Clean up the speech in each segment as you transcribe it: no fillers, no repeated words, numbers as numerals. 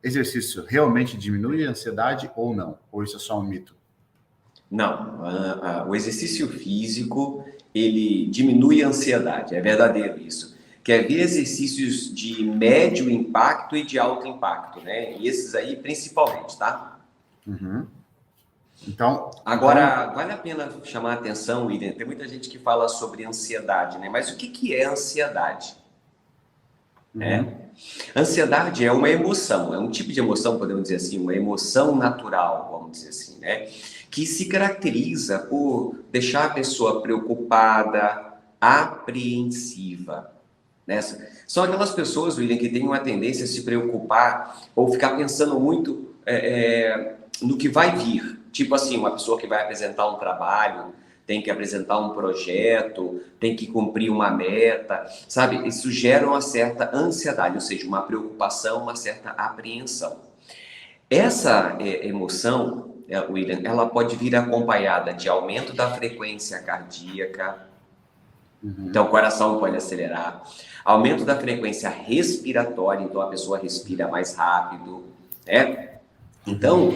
exercício realmente diminui a ansiedade ou não? Ou isso é só um mito? Não, o exercício físico, ele diminui a ansiedade, é verdadeiro isso. Quer ver exercícios de médio impacto e de alto impacto, né? E esses aí principalmente, tá? Uhum. Então, Agora, vale a pena chamar a atenção, William, tem muita gente que fala sobre ansiedade, né? Mas o que é ansiedade? uhum. Ansiedade é uma emoção, é um tipo de emoção, podemos dizer assim, uma emoção natural, vamos dizer assim, né? Que se caracteriza por deixar a pessoa preocupada, apreensiva, né? São aquelas pessoas, William, que têm uma tendência a se preocupar ou ficar pensando muito no que vai vir. Tipo assim, uma pessoa que vai apresentar um trabalho, tem que apresentar um projeto, tem que cumprir uma meta, sabe? Isso gera uma certa ansiedade, ou seja, uma preocupação, uma certa apreensão. Essa emoção, William, ela pode vir acompanhada de aumento da frequência cardíaca, então o coração pode acelerar, aumento da frequência respiratória, então a pessoa respira mais rápido, né? Então,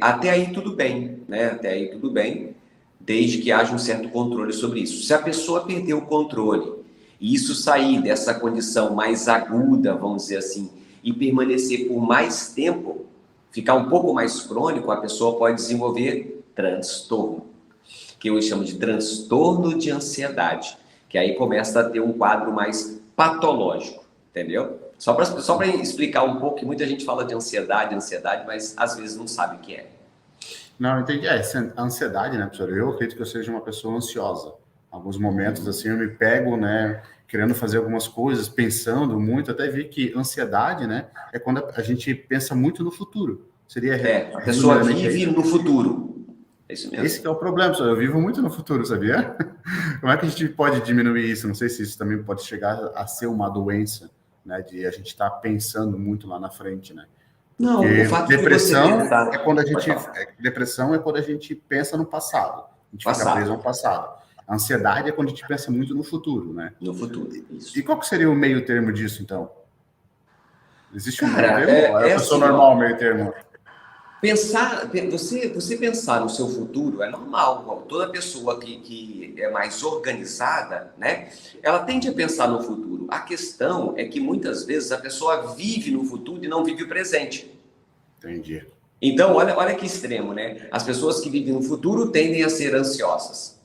até aí tudo bem, né? Até aí tudo bem, desde que haja um certo controle sobre isso. Se a pessoa perder o controle e isso sair dessa condição mais aguda, vamos dizer assim, e permanecer por mais tempo, ficar um pouco mais crônico, a pessoa pode desenvolver transtorno, que eu chamo de transtorno de ansiedade, que aí começa a ter um quadro mais patológico, entendeu? Só para explicar um pouco, que muita gente fala de ansiedade, mas às vezes não sabe o que é. Não, entendi. A ansiedade, né, professor? Eu acredito que eu seja uma pessoa ansiosa. Alguns momentos, assim, eu me pego, né, querendo fazer algumas coisas, pensando muito. Até vi que ansiedade, né, é quando a gente pensa muito no futuro. Seria, A pessoa resumidamente, é vive isso? no futuro. É isso Esse mesmo. que é o problema, professor. Eu vivo muito no futuro, sabia? Como é que a gente pode diminuir isso? Não sei se isso também pode chegar a ser uma doença, né, de a gente estar pensando muito lá na frente, né? Não, o Porque fato de você pensar. Pode falar. depressão é quando a gente pensa no passado, a gente fica preso Passado, ao passado. A ansiedade é quando a gente pensa muito no futuro, né? no futuro. E Isso. qual que seria o meio termo disso, então? Existe um meio Cara, termo ou é a pessoa assim, normal, o ó. meio termo? Você pensar no seu futuro é normal. Toda pessoa que é mais organizada, né? Ela tende a pensar no futuro. A questão é que muitas vezes a pessoa vive no futuro e não vive o presente. Entendi. Então, olha que extremo, né? As pessoas que vivem no futuro tendem a ser ansiosas,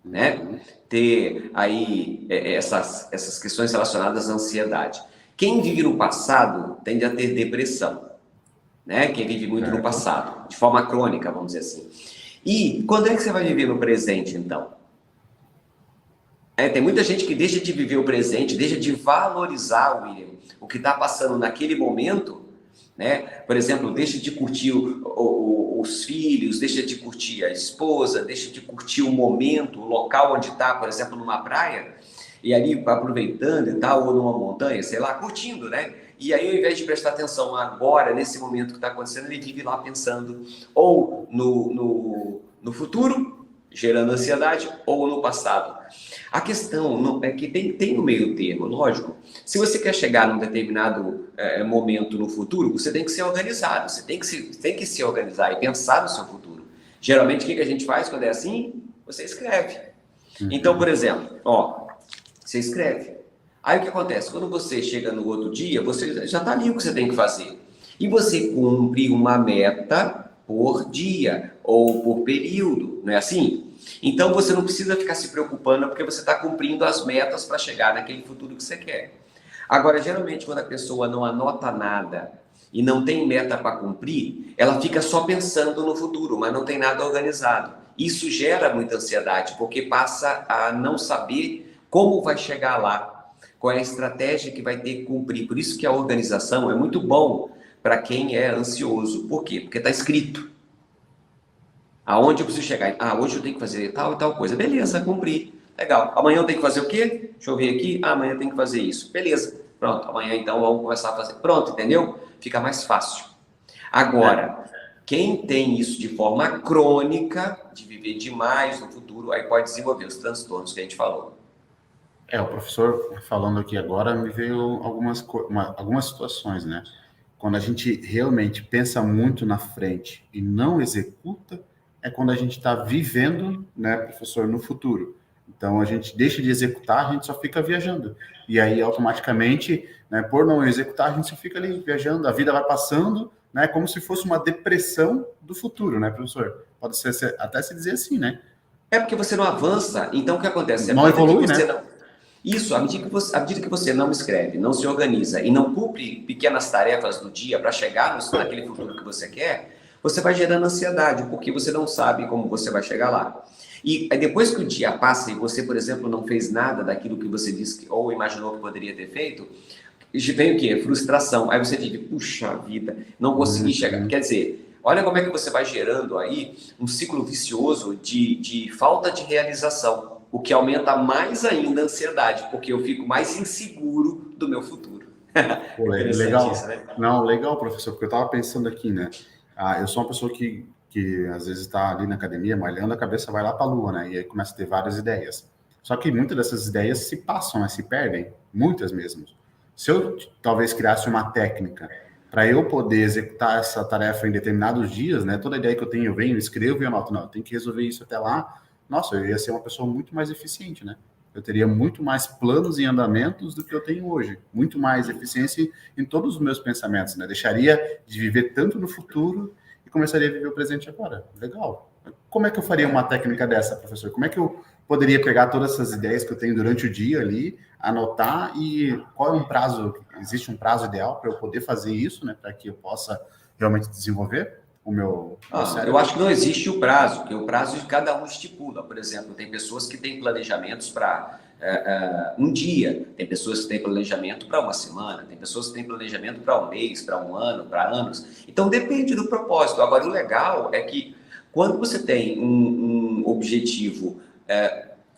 né? Uhum. Ter aí essas questões relacionadas à ansiedade. Quem vive no passado tende a ter depressão, né? Quem vive muito no Certo. passado, de forma crônica, vamos dizer assim. E quando é que você vai viver no presente, então? Tem muita gente que deixa de viver o presente, deixa de valorizar, William, o que está passando naquele momento, né? Por exemplo, deixa de curtir os filhos, deixa de curtir a esposa, deixa de curtir o momento, o local onde está, por exemplo, numa praia, e ali aproveitando e tal, ou numa montanha, sei lá, curtindo, né? E aí, ao invés de prestar atenção agora, nesse momento que está acontecendo, ele vive lá pensando ou no futuro, gerando ansiedade, ou no passado. A questão é que tem no meio termo, lógico. Se você quer chegar num determinado momento no futuro, você tem que ser organizado, você tem que se organizar e pensar no seu futuro. Geralmente, o que a gente faz quando é assim? Você escreve. Então, por Uhum. exemplo, ó, você escreve. Aí o que acontece? Quando você chega no outro dia, você já está ali o que você tem que fazer. E você cumpre uma meta por dia ou por período, não é assim? Então você não precisa ficar se preocupando porque você está cumprindo as metas para chegar naquele futuro que você quer. Agora, geralmente, quando a pessoa não anota nada e não tem meta para cumprir, ela fica só pensando no futuro, mas não tem nada organizado. Isso gera muita ansiedade, porque passa a não saber como vai chegar lá, qual é a estratégia que vai ter que cumprir. Por isso que a organização é muito bom para quem é ansioso. Por quê? Porque está escrito. Aonde eu preciso chegar? Ah, hoje eu tenho que fazer tal e tal coisa. Beleza, cumpri. Legal. Amanhã eu tenho que fazer o quê? Deixa eu ver aqui. Ah, amanhã eu tenho que fazer isso. Beleza. Pronto. Amanhã então vamos começar a fazer. Pronto, entendeu? Fica mais fácil. É, Agora, quem tem isso de forma crônica, de viver demais no futuro, aí pode desenvolver os transtornos que a gente falou. o professor falando aqui agora me veio algumas situações, né? quando a gente realmente pensa muito na frente e não executa, é quando a gente está vivendo, né, professor, no futuro. Então, a gente deixa de executar, a gente só fica viajando. E aí, automaticamente, né, por não executar, a gente só fica ali viajando, a vida vai passando, né, como se fosse uma depressão do futuro, né, professor? Pode ser até se dizer assim, né? É porque você não avança, então o que acontece? À Não medida que evolui, você né? não... Isso, à medida que você não escreve, não se organiza e não cumpre pequenas tarefas do dia para chegar naquele futuro que você quer, você vai gerando ansiedade, porque você não sabe como você vai chegar lá. E aí depois que o dia passa e você, por exemplo, não fez nada daquilo que você disse ou imaginou que poderia ter feito, vem o quê? Frustração. Aí você diz, puxa vida, não consegui chegar. Quer dizer, olha como é que você vai gerando aí um ciclo vicioso de falta de realização, o que aumenta mais ainda a ansiedade, porque eu fico mais inseguro do meu futuro. Pô, Interessante legal. isso, né? Não, legal, professor, porque eu estava pensando aqui, né? Eu sou uma pessoa que às vezes está ali na academia, malhando, a cabeça vai lá para a lua, né? E aí começa a ter várias ideias. Só que muitas dessas ideias se passam, né? Se perdem, muitas mesmo. Se eu talvez criasse uma técnica para eu poder executar essa tarefa em determinados dias, né? Toda ideia que eu tenho, eu venho, escrevo e anoto. Não, eu tenho que resolver isso até lá. Nossa, eu ia ser uma pessoa muito mais eficiente, né? Eu teria muito mais planos e andamentos do que eu tenho hoje. Muito mais eficiência em todos os meus pensamentos, né? Deixaria de viver tanto no futuro e começaria a viver o presente agora. Legal. Como é que eu faria uma técnica dessa, professor? Como é que eu poderia pegar todas essas ideias que eu tenho durante o dia ali, anotar e qual é um prazo? Existe um prazo ideal para eu poder fazer isso, né? Para que eu possa realmente desenvolver o meu Eu acho que não existe o prazo, que o prazo de cada um estipula. Por exemplo, tem pessoas que têm planejamentos para um dia, tem pessoas que têm planejamento para uma semana, tem pessoas que têm planejamento para um mês, para um ano, para anos. Então depende do propósito. Agora, o legal é que quando você tem um objetivo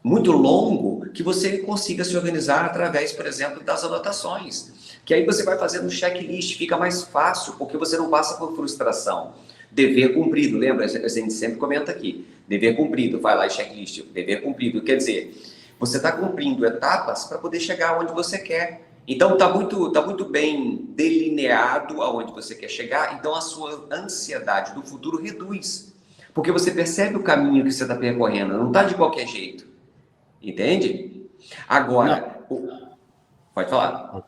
muito longo, que você consiga se organizar através, por exemplo, das anotações. Que aí você vai fazendo um checklist, fica mais fácil, porque você não passa por frustração. Dever cumprido, lembra? A gente sempre comenta aqui. Dever cumprido, vai lá e checklist. Dever cumprido, quer dizer, você está cumprindo etapas para poder chegar onde você quer. Então, tá muito bem delineado aonde você quer chegar, então a sua ansiedade do futuro reduz. Porque você percebe o caminho que você está percorrendo, não está de qualquer jeito. Entende? Agora, pode falar.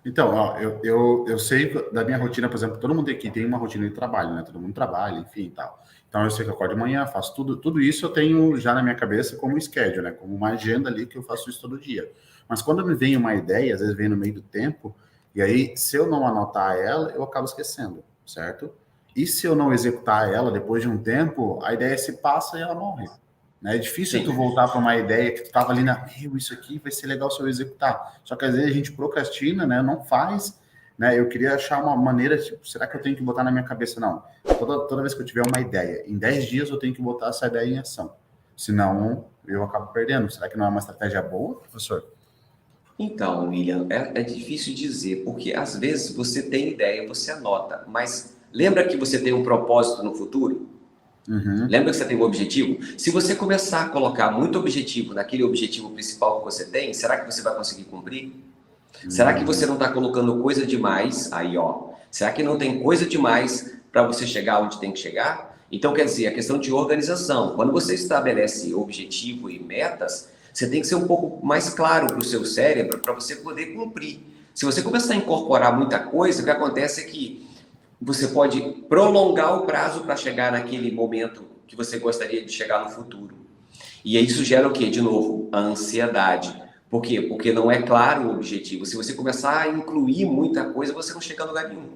Então, ó, eu sei da minha rotina, por exemplo, todo mundo aqui tem uma rotina de trabalho, né? Todo mundo trabalha, enfim, e tal. Então, eu sei que eu acordo de manhã, faço tudo isso eu tenho já na minha cabeça como schedule, né? Como uma agenda ali que eu faço isso todo dia. Mas quando me vem uma ideia, às vezes vem no meio do tempo, e aí, se eu não anotar ela, eu acabo esquecendo, certo? E se eu não executar ela depois de um tempo, a ideia se passa e ela morre. Né? É difícil tu voltar para uma ideia que tu estava ali isso aqui vai ser legal se eu executar. Só que às vezes a gente procrastina, né? Não faz, né? Eu queria achar uma maneira, tipo, será que eu tenho que botar na minha cabeça? Não. Toda vez que eu tiver uma ideia, em 10 dias eu tenho que botar essa ideia em ação. Senão, eu acabo perdendo. Será que não é uma estratégia boa, professor? Então, William, é difícil dizer, porque às vezes você tem ideia, você anota, mas lembra que você tem um propósito no futuro? Uhum. Lembra que você tem um objetivo? Se você começar a colocar muito objetivo naquele objetivo principal que você tem, será que você vai conseguir cumprir? Será que você não está colocando coisa demais? Aí, ó. Será que não tem coisa demais para você chegar onde tem que chegar? Então, quer dizer, a questão de organização. Quando você estabelece objetivo e metas, você tem que ser um pouco mais claro para o seu cérebro para você poder cumprir. Se você começar a incorporar muita coisa, o que acontece é que você pode prolongar o prazo para chegar naquele momento que você gostaria de chegar no futuro. E isso gera o quê? De novo, a ansiedade. Por quê? Porque não é claro o objetivo. Se você começar a incluir muita coisa, você não chega a lugar nenhum.